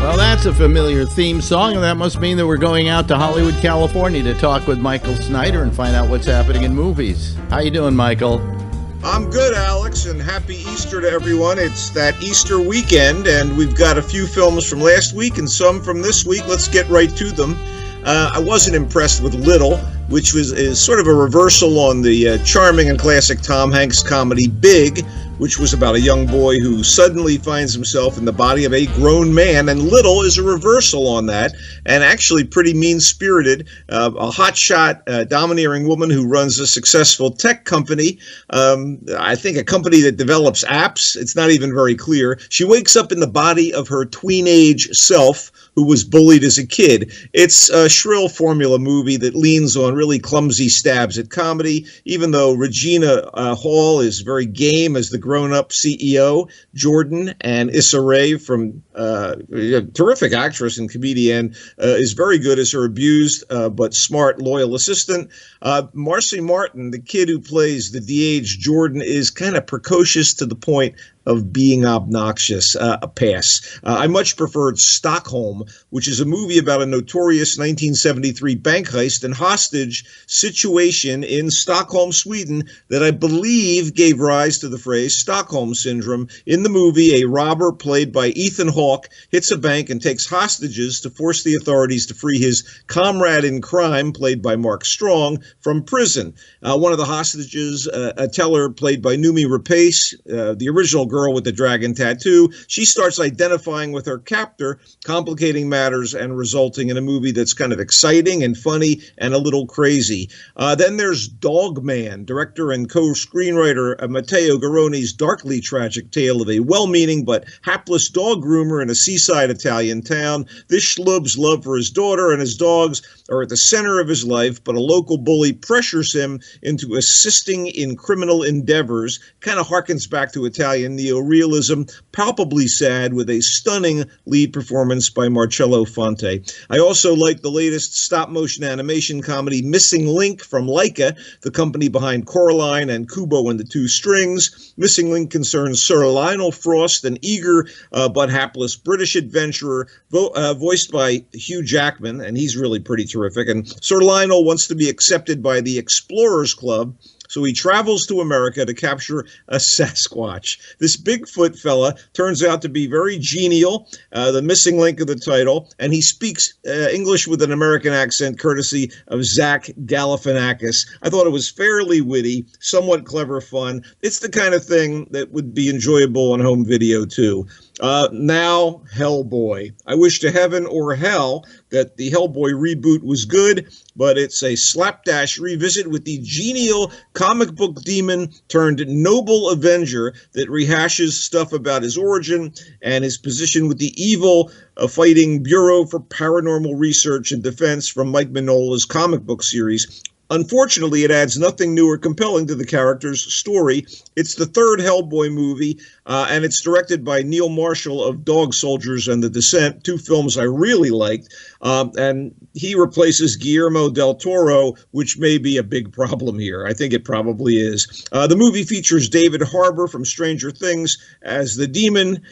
Well, that's a familiar theme song, and that must mean that we're going out to Hollywood, California to talk with Michael Snyder and find out what's happening in movies. How you doing, Michael? I'm good, Alex, and happy Easter to everyone. It's that Easter weekend, and we've got a few films from last week and some from this week. Let's get right to them. I wasn't impressed with Little, which is sort of a reversal on the charming and classic Tom Hanks comedy Big, which was about a young boy who suddenly finds himself in the body of a grown man, and Little is a reversal on that, and actually pretty mean-spirited. A hotshot, domineering woman who runs a successful tech company, I think a company that develops apps. It's not even very clear. She wakes up in the body of her tween-age self, who was bullied as a kid. It's a shrill formula movie that leans on really clumsy stabs at comedy, even though Regina Hall is very game as the grown-up CEO, Jordan, and Issa Rae, from a terrific actress and comedian, is very good as her abused but smart, loyal assistant. Marcy Martin, the kid who plays the de-aged Jordan, is kind of precocious to the point of being obnoxious. A pass. I much preferred Stockholm, which is a movie about a notorious 1973 bank heist and hostage situation in Stockholm, Sweden, that I believe gave rise to the phrase Stockholm Syndrome. In the movie, a robber played by Ethan Hawke hits a bank and takes hostages to force the authorities to free his comrade in crime, played by Mark Strong, from prison. One of the hostages, a teller played by Noomi Rapace, the original girl with the dragon tattoo, she starts identifying with her captor, complicating matters and resulting in a movie that's kind of exciting and funny and a little crazy. Then there's Dogman, director and co-screenwriter Matteo Garrone's darkly tragic tale of a well-meaning but hapless dog groomer in a seaside Italian town. This schlub's love for his daughter and his dogs are at the center of his life, but a local bully pressures him into assisting in criminal endeavors. Kind of harkens back to Italian neorealism, palpably sad, with a stunning lead performance by Marcello Fonte. I also like the latest stop-motion animation comedy Missing Link from Laika, the company behind Coraline and Kubo and the Two Strings. Missing Link concerns Sir Lionel Frost, an eager but hapless British adventurer, voiced by Hugh Jackman, and he's really pretty terrific. And Sir Lionel wants to be accepted by the Explorers Club, so he travels to America to capture a Sasquatch. This Bigfoot fella turns out to be very genial, the missing link of the title, and he speaks English with an American accent courtesy of Zach Galifianakis. I thought it was fairly witty, somewhat clever fun. It's the kind of thing that would be enjoyable on home video, too. Now, Hellboy. I wish to heaven or hell that the Hellboy reboot was good, but it's a slapdash revisit with the genial comic book demon turned noble Avenger that rehashes stuff about his origin and his position with the evil fighting Bureau for Paranormal Research and Defense from Mike Mignola's comic book series. Unfortunately, it adds nothing new or compelling to the character's story. It's the third Hellboy movie, and it's directed by Neil Marshall of Dog Soldiers and The Descent, two films I really liked. And he replaces Guillermo del Toro, which may be a big problem here. I think it probably is. The movie features David Harbour from Stranger Things as the demon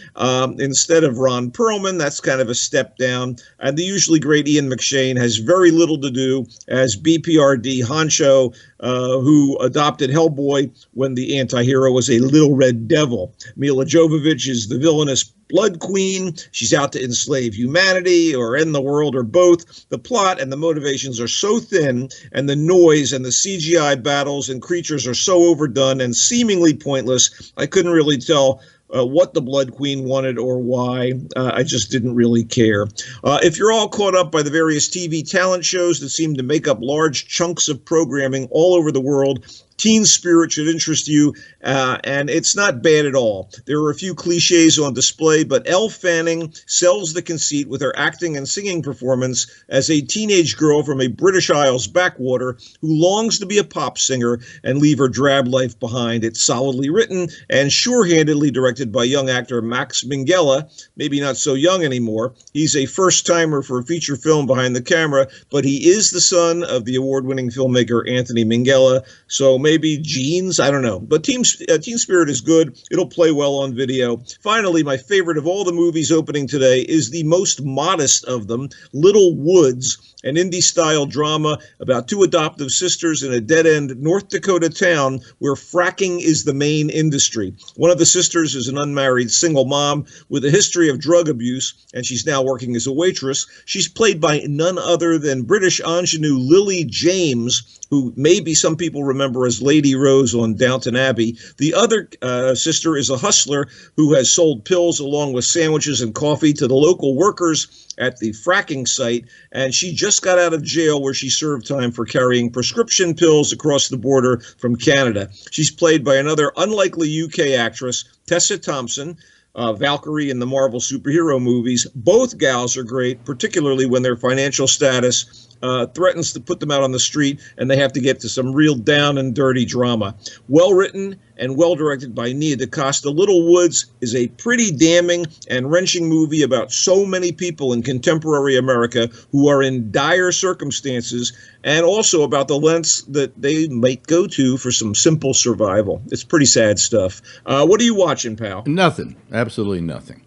instead of Ron Perlman. That's kind of a step down. And the usually great Ian McShane has very little to do as BPRD honcho who adopted Hellboy when the anti-hero was a little red devil. Mila Jovovich is the villainous Blood Queen. She's out to enslave humanity or end the world or both. The plot and the motivations are so thin, and the noise and the CGI battles and creatures are so overdone and seemingly pointless, I couldn't really tell what the Blood Queen wanted or why. I just didn't really care. If you're all caught up by the various TV talent shows that seem to make up large chunks of programming all over the world, Teen Spirit should interest you, and it's not bad at all. There are a few cliches on display, but Elle Fanning sells the conceit with her acting and singing performance as a teenage girl from a British Isles backwater who longs to be a pop singer and leave her drab life behind. It's solidly written and sure-handedly directed by young actor Max Minghella, maybe not so young anymore. He's a first-timer for a feature film behind the camera, but he is the son of the award-winning filmmaker Anthony Minghella, so maybe maybe jeans. I don't know. But Teen Spirit is good. It'll play well on video. Finally, my favorite of all the movies opening today is the most modest of them, Little Woods, an indie-style drama about two adoptive sisters in a dead-end North Dakota town where fracking is the main industry. One of the sisters is an unmarried single mom with a history of drug abuse, and she's now working as a waitress. She's played by none other than British ingenue Lily James, who maybe some people remember as Lady Rose on Downton Abbey. The other sister is a hustler who has sold pills along with sandwiches and coffee to the local workers at the fracking site, and she just got out of jail where she served time for carrying prescription pills across the border from Canada. She's played by another unlikely UK actress, Tessa Thompson, Valkyrie in the Marvel superhero movies. Both gals are great, particularly when their financial status threatens to put them out on the street and they have to get to some real down and dirty drama. Well written and well directed by Nia DaCosta, Little Woods is a pretty damning and wrenching movie about so many people in contemporary America who are in dire circumstances, and also about the lengths that they might go to for some simple survival. It's pretty sad stuff. What are you watching, pal? Nothing. Absolutely nothing.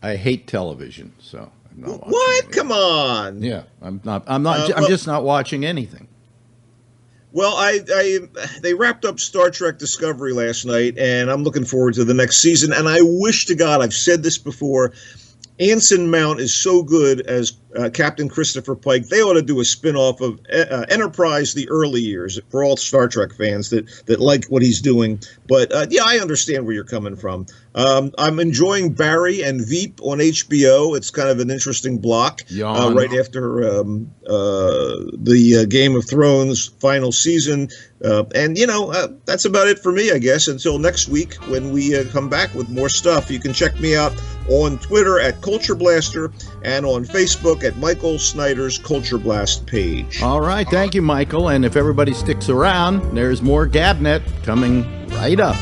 I hate television, so I'm not watching what? anything. Come on. Yeah, I'm just not watching anything. Well, they wrapped up Star Trek Discovery last night, and I'm looking forward to the next season. And I wish to God, I've said this before, Anson Mount is so good as Captain Christopher Pike. They ought to do a spinoff of Enterprise, the early years, for all Star Trek fans that like what he's doing. But yeah, I understand where you're coming from. I'm enjoying Barry and Veep on HBO. It's kind of an interesting block right after the Game of Thrones final season. And, that's about it for me, I guess, until next week when we come back with more stuff. You can check me out on Twitter at Culture Blaster and on Facebook at Michael Snyder's Culture Blast page. All right. Thank you, Michael. And if everybody sticks around, there's more GABNet coming right up.